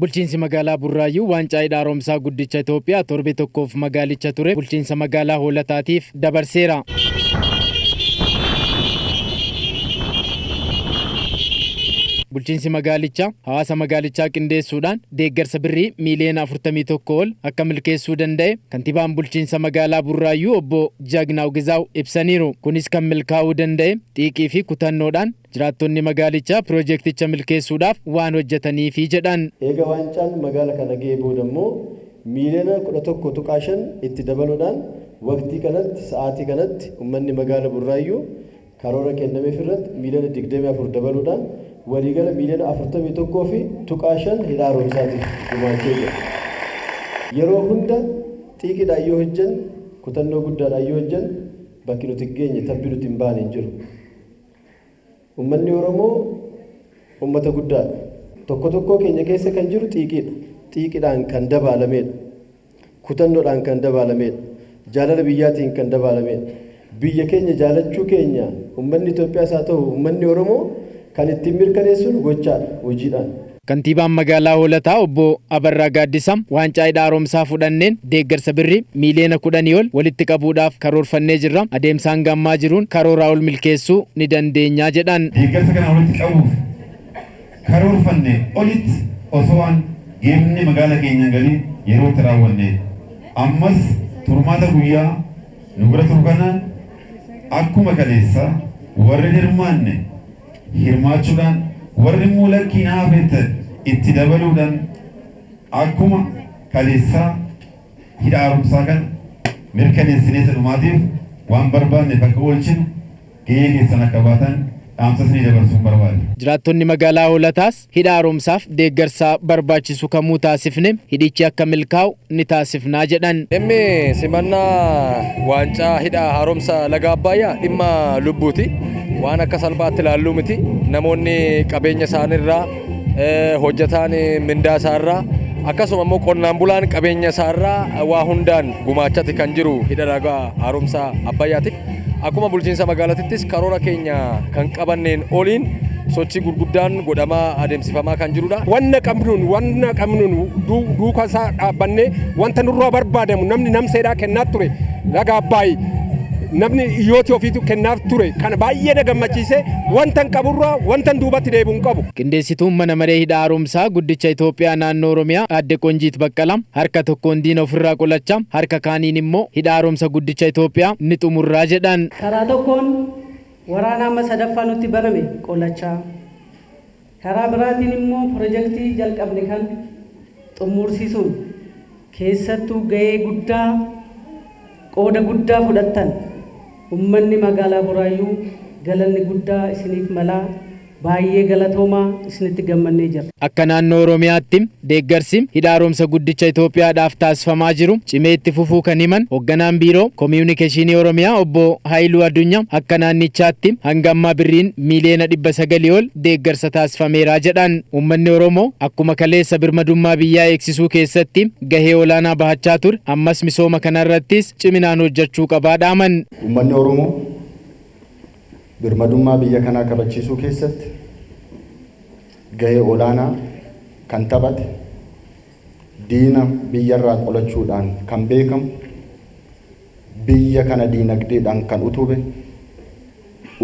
Bulchiinsi magaalaa Burraayyuu waancaa hidhaaromsaa guddicha Itoophiyaa torbe tokkoof magaalicha ture bulchiinsa magaalaa Hoolataatiif dabarseera. Bulchiinsi magaalichaa hawaasa magaalichaa qindeessuudhaan deeggarsa birrii miiliyoona 41 ol akka milkeessuu danda'e kantiibaan bulchiinsa magaalaa Burraayyuu obbo Jagnaaw Gizaaw ibsaniiru. Kunis kan milkaa'uu danda'e xiiqii fi kutannoodhaan jiraattonni magaalichaa piroojeekticha milkeessuudhaaf waan hojjetaniifi jedhan. Eega waancaan magaalaa kana ga'ee boodammoo miiliyoona 11.5 itti dabaluudhaan waqtii kanatti sa'aatii kanatti uummanni magaalaa Burraayyuu karoora kennameef irratti miiliyoona 24 dabaluudhaan waliigala miiliyoona 41.5 hidhaaromsaatiif gumaachee jira. Yeroo hunda xiiqiidhaan yoo hojjan kutannoo guddaadhaan yoo hojjan bakki nuti geenye tabbi nuti hin baane hin jiru. Uummanni Oromoo uummata guddaadha. Tokko keenya keessa kan jiru xiiqiidha. Xiiqiidhaan kan dabaalamedha. Kutannoodhaan kan dabaalamedha. Jaalala biyyaatiin kan dabaalamedha. Biyya keenya jaalachuu keenya uummanni Itoophiyaas haa ta'u uummanni Oromoo kan ittiin mirkaneessuun gochaadha hojiidhaan. Kantiibaan magaalaa Hoolataa obbo Abarraa Gaaddisam waancaa hidhaaromsaa fudhanneen deeggarsa birrii miiliyoona 10 ol walitti qabuudhaaf karoorfannee jirra. Adeemsaan gammaa jiruun karooraa ol milkeessuu ni dandeenyaa jedhan. Deeggarsa kana walitti qabuuf karoorfannee olitti osoo waan geemni magaalaa keenya galii yeroo itti raawwanne ammas turmaata guyyaa nu bira turu kanaan akkuma kaleessa warri hirmaanne hirmaachuudhaan warri mul'akkii naafetan itti dabaluudhaan akkuma kaleessaa hidhaaromsaa kan mirkaneessinee dhumaatiif waan barbaanneef akka oolchinu gahee keessan akka baatan dhaamsasni dabarsuun barbaade. Jiraattonni magaalaa Hoolataas hidhaaromsaaf deeggarsa barbaachisu kamuu taasifne hidhichi akka milkaa'u ni taasifnaa jedhan. Dhimmi simannaa waancaa hidhaaromsa laga Abbayyaa dhimma lubbuuti. Waan akka salphaatti ilaalluu miti. Namoonni qabeenya isaaniirraa hojjetaan mindaa isaarraa akkasuma immoo qonnaan bulaan qabeenya isaarraa waa hundaan gumaachati kan jiru hidha laga haaromsaa Abbayyaatiif. Akkuma bulchiinsa magaalaattis karoora keenya kan qabanneen oliin sochii gurguddaan godhamaa adeemsifamaa kan jirudha. Wanna qabnuun duukaa isaa dhaabbannee wanta nurraa barbaadamu namni namseedhaa kennaa ture laga Abbaay namni iyyooti ofiitu kennaaf ture kana baay'ee na gammachiise wantan qaburraa wantan duubatti deebi'u hin qabu. Qindeessituun mana maree hidhaaromsaa guddicha Itoophiyaa naannoo Oromiyaa Aadde Qoonjiit Baqqalam harka tokkoon diina ofirraa qolachaa harka kaaniin immoo hidhaaromsa guddicha Itoophiyaa ni xumurraa jedhan. Karaa tokkoon waraana amma sadaffaa nutti baname qolachaa karaa biraatiin immoo piroojeektii jalqabne kan xumursiisuun keessattuu gahee guddaa qooda guddaa fudhattan ummanni magaalaa Burraayyuu galanni guddaa isiniif malaa baay'ee galatoomaa isinitti gammannee jira. Akka naannoo Oromiyaatti deeggarsi hidhaaromsa guddicha Itoophiyaadhaaf taasifamaa jiru cimee itti fufuu kan himan hoogganaan biiroo Koomiyuunikeeshinii Oromiyaa obbo Haayiluu Addunyaa akka naannichaatti hanga ammaa birriin miiliyoona 900 ol deeggarsa taasifameera jedhan. Uummanni Oromoo akkuma kaleessa birmadummaa biyyaa eegsisuu keessatti gahee olaanaa bahachaa ture ammas misooma kanarrattis ciminaan hojjechuu qabaa dhaaman. Uummanni Oromoo birmadummaa biyya kanaa kabachiisuu keessatti gahee olaanaa kan taphate diina biyyarraa qolachuudhaan kan beekamu biyya kana diinagdeedhaan kan utube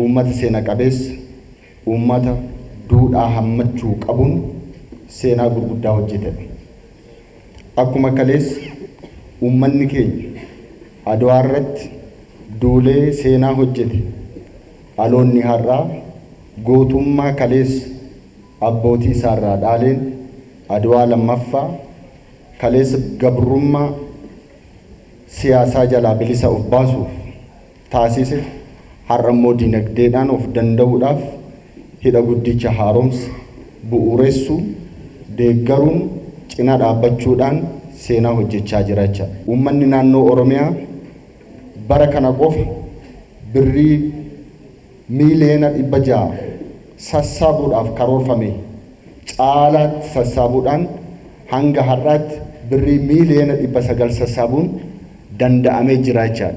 uummata seena qabeessa uummata duudhaa hammachuu qabuun seenaa gurguddaa hojjetedha. Akkuma kaleessa uummanni keenya Adwaa irratti duulee seenaa hojjete aloonni har'aa gootummaa kaleessa abbootii isaarraa dhaaleen Adwaa lammaffaa kaleessa gabrummaa siyaasaa jalaa bilisa of baasuuf taasise har'a immoo dinagdeedhaan of danda'uudhaaf hidha guddicha haaromsa bu'uuressuu deeggaruun cina dhaabbachuudhaan seenaa hojjechaa jiraachaa. Uummanni naannoo Oromiyaa bara kana qofa birrii miiliyoona 600 sassaabuudhaaf karoorfame caalaatti sassaabuudhaan hanga har'aatti birrii miiliyoona 900 sassaabuun danda'amee jiraachaa.